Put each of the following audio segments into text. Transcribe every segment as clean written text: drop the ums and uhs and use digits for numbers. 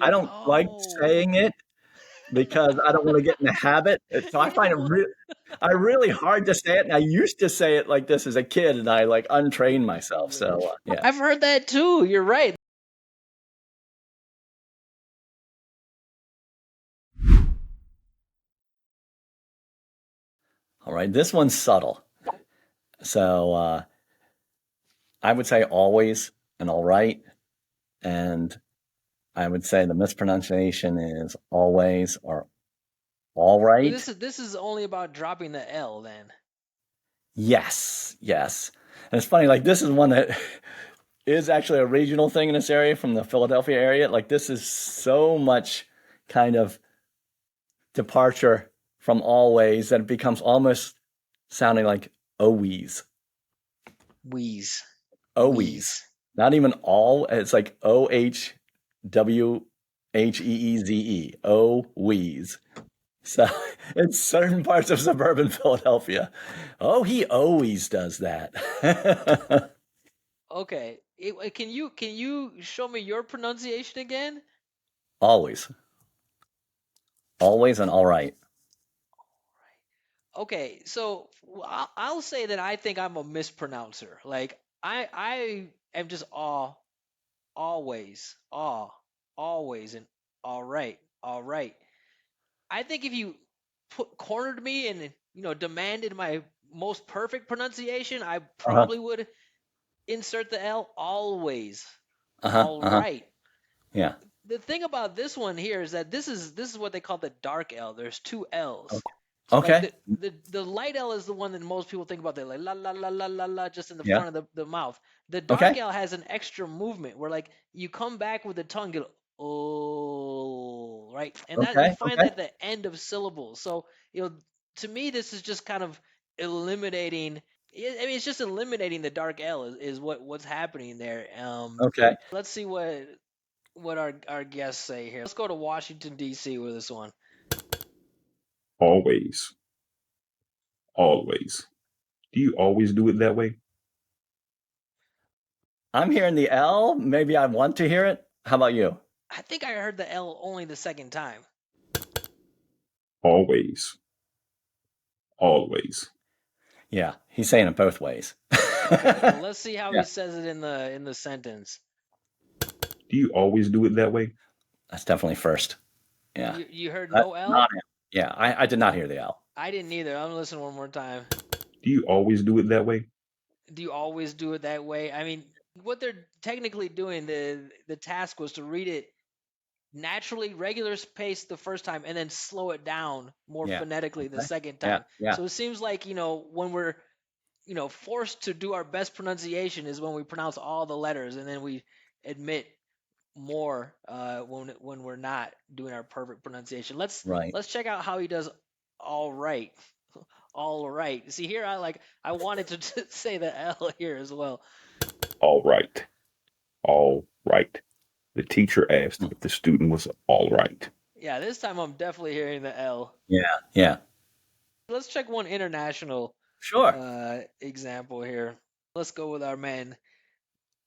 I don't like saying it because I don't want to get in the habit. So I find it really hard to say it. And I used to say it like this as a kid, and I like untrained myself. So yeah. I've heard that too. You're right. All right, this one's subtle. So I would say always and all right. And I would say the mispronunciation is always or all right. This is only about dropping the L then. Yes. And it's funny, like this is one that is actually a regional thing in this area from the Philadelphia area. Like this is so much kind of departure from ALL-wayz that it becomes almost sounding like AW-wayz. Wheeze. AW-wayz. Not even all, it's like OHWHEEZE. AW-wayz. So in certain parts of suburban Philadelphia. Oh, he always does that. Okay. Can you show me your pronunciation again? Always and all right. Okay, so I'll say that I think I'm a mispronouncer. Like I am just always, always, and all right. I think if you cornered me and demanded my most perfect pronunciation, I probably would insert the L always. All right. Yeah. The thing about this one here is that this is what they call the dark L. There's two L's. Okay. Like the light L is the one that most people think about. They're like la la la la la la just in the front of the mouth. The dark L has an extra movement where like you come back with the tongue, you go, oh, right, and that you find that at the end of syllables. So to me, this is just kind of eliminating. I mean, it's just eliminating the dark L is what's happening there. Okay. Let's see what our guests say here. Let's go to Washington D.C. with this one. Always. Do you always do it that way? I'm hearing the L. Maybe I want to hear it. How about you? I think I heard the L only the second time. Always. Yeah, he's saying it both ways. Okay, well, let's see how he says it in the sentence. Do you always do it that way? That's definitely first. Yeah. You heard no L? Yeah, I did not hear the L. I didn't either. I'm gonna listen one more time. Do you always do it that way? Do you always do it that way? I mean, what they're technically doing, the task was to read it naturally, regular pace the first time, and then slow it down more phonetically the second time. Yeah. So it seems like, when we're, forced to do our best pronunciation is when we pronounce all the letters, and then we admit more when we're not doing our perfect pronunciation. Let's check out how he does all right. All right. See here, I wanted to say the L here as well. All right. The teacher asked if the student was all right. Yeah, this time I'm definitely hearing the L. Yeah. Let's check one international example here. Let's go with our man,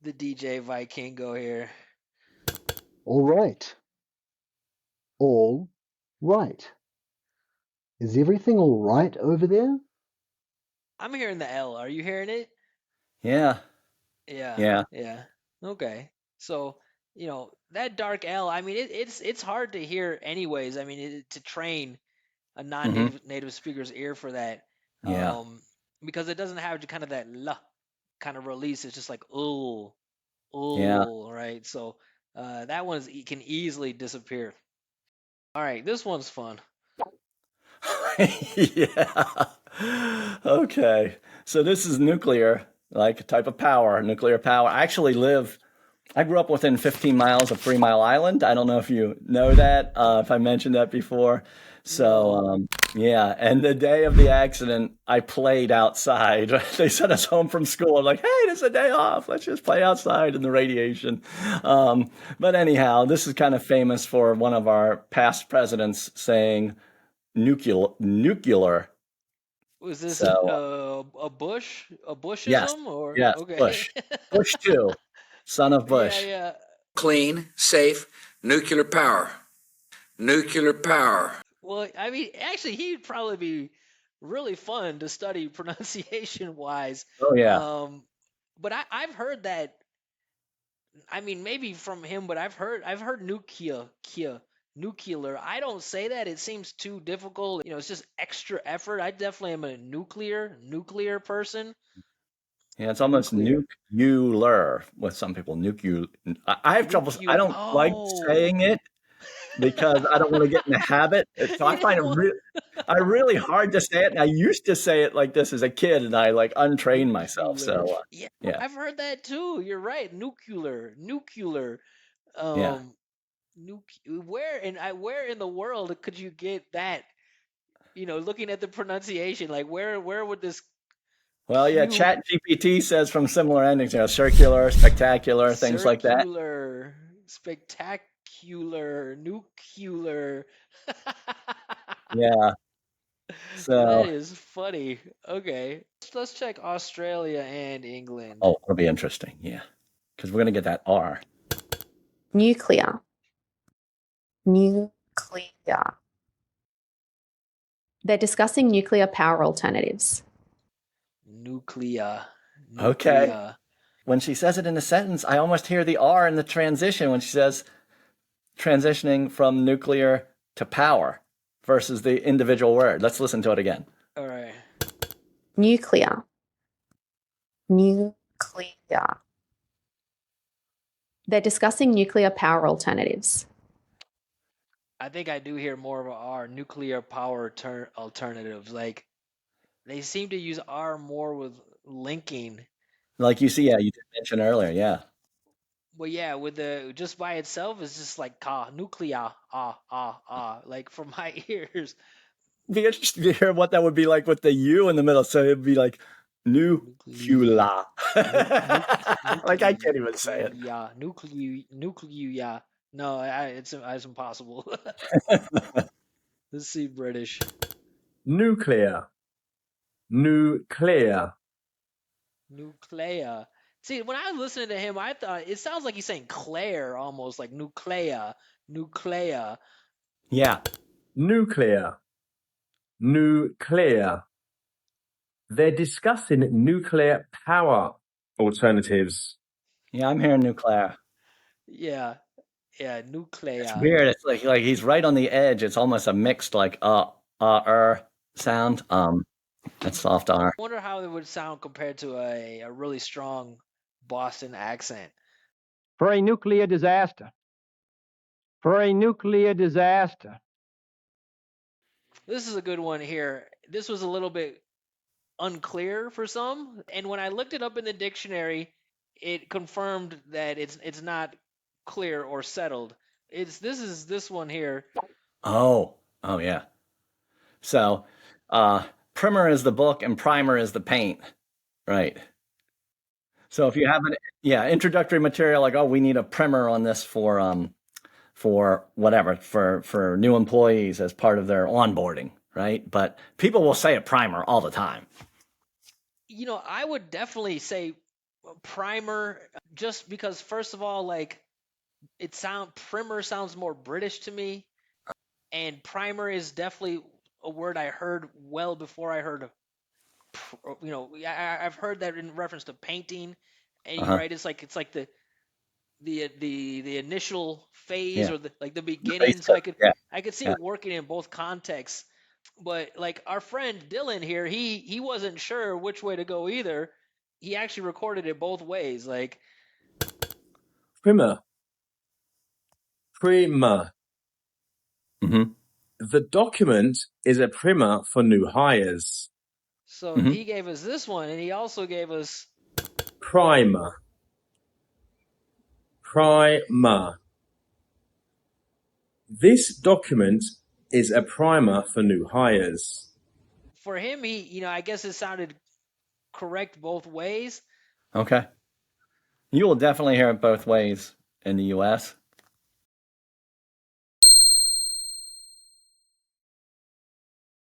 the DJ Vikingo here. All right. All right. Is everything all right over there? I'm hearing the L. Are you hearing it? Yeah. Okay. So, that dark L, I mean, it's hard to hear anyways. I mean, to train a non-native speaker's ear for that. Yeah. Because it doesn't have kind of that L kind of release. It's just like, right? So that one can easily disappear. All right, this one's fun. Yeah. Okay. So this is nuclear, like a type of power, nuclear power. I grew up within 15 miles of 3 Mile Island. I don't know if you know that, if I mentioned that before. So, yeah. And the day of the accident, I played outside. They sent us home from school. I'm like, hey, this is a day off. Let's just play outside in the radiation. But anyhow, this is kind of famous for one of our past presidents saying nucular. Was this a Bush? A Bushism? Yes. Or yes, okay. Bush. Bush too. Son of Bush. Yeah. Clean, safe, nuclear power, nuclear power. Well, I mean, actually, he'd probably be really fun to study pronunciation-wise. Oh yeah. But I've heard that. I mean, maybe from him, but I've heard nucular. I don't say that. It seems too difficult. It's just extra effort. I definitely am a nuclear person. Yeah, it's almost Nuclear. nuke-you-ler with some people. Nuke-you. I have trouble. I don't like saying it because I don't want to get in the habit. So I find really hard to say it. And I used to say it like this as a kid, and I like untrained myself. So Yeah, yeah, I've heard that too. You're right. Nucular. yeah. Where in the world could you get that? Looking at the pronunciation, like where would this Well, yeah. Q Chat GPT says from similar endings, circular, spectacular, things like that. circular, spectacular, nuclear? Yeah. So That is funny. Okay, let's check Australia and England. oh, it'll be interesting. Yeah, because we're gonna get that R. Nuclear. Nuclear. They're discussing nuclear power alternatives. Nuclear. Okay. When she says it in a sentence, I almost hear the R in the transition when she says transitioning from nuclear to power versus the individual word. Let's listen to it again. All right. Nuclear. Nuclear. They're discussing nuclear power alternatives. I think I do hear more of a R, nuclear power alternatives. Like they seem to use R more with linking. Like you see, yeah, you did mention earlier, yeah. Well, yeah, with the just by itself is just like nuclear, like from my ears. It'd be interesting to hear what that would be like with the U in the middle. So it'd be like nucular. Like I can't even say it. Yeah, nuclear. No, it's impossible. Let's see British. Nuclear. Nuclear. Nuclear. See, when I was listening to him, I thought it sounds like he's saying Claire almost, like nuclear. Yeah. Nuclear. Nuclear. They're discussing nuclear power alternatives. Yeah, I'm hearing nuclear. Yeah, nuclear. It's weird. It's like he's right on the edge. It's almost a mixed like sound. That soft R. I wonder how it would sound compared to a really strong Boston accent. For a nuclear disaster. For a nuclear disaster. This is a good one here. This was a little bit unclear for some, and when I looked it up in the dictionary, it confirmed that it's not clear or settled. This one here. Oh yeah. So, PRIM-er is the book and PRY-mer is the paint, right? So if you have introductory material like, oh, we need a PRIM-er on this for whatever, for new employees as part of their onboarding, right? But people will say a PRY-mer all the time. I would definitely say PRY-mer just because, first of all, like PRIM-er sounds more British to me, and PRY-mer is definitely a word I heard well before I heard I've heard that in reference to painting, and you're right, it's like the initial phase or the beginning. So I could see it working in both contexts. But like our friend Dylan here, he wasn't sure which way to go either. He actually recorded it both ways. Like PRIM-er. PRIM-er. Mm-hmm. The document is a PRIM-er for new hires. So he gave us this one, and he also gave us PRY-mer. PRY-mer. This document is a PRY-mer for new hires. For him, I guess it sounded correct both ways. Okay. You will definitely hear it both ways in the U.S.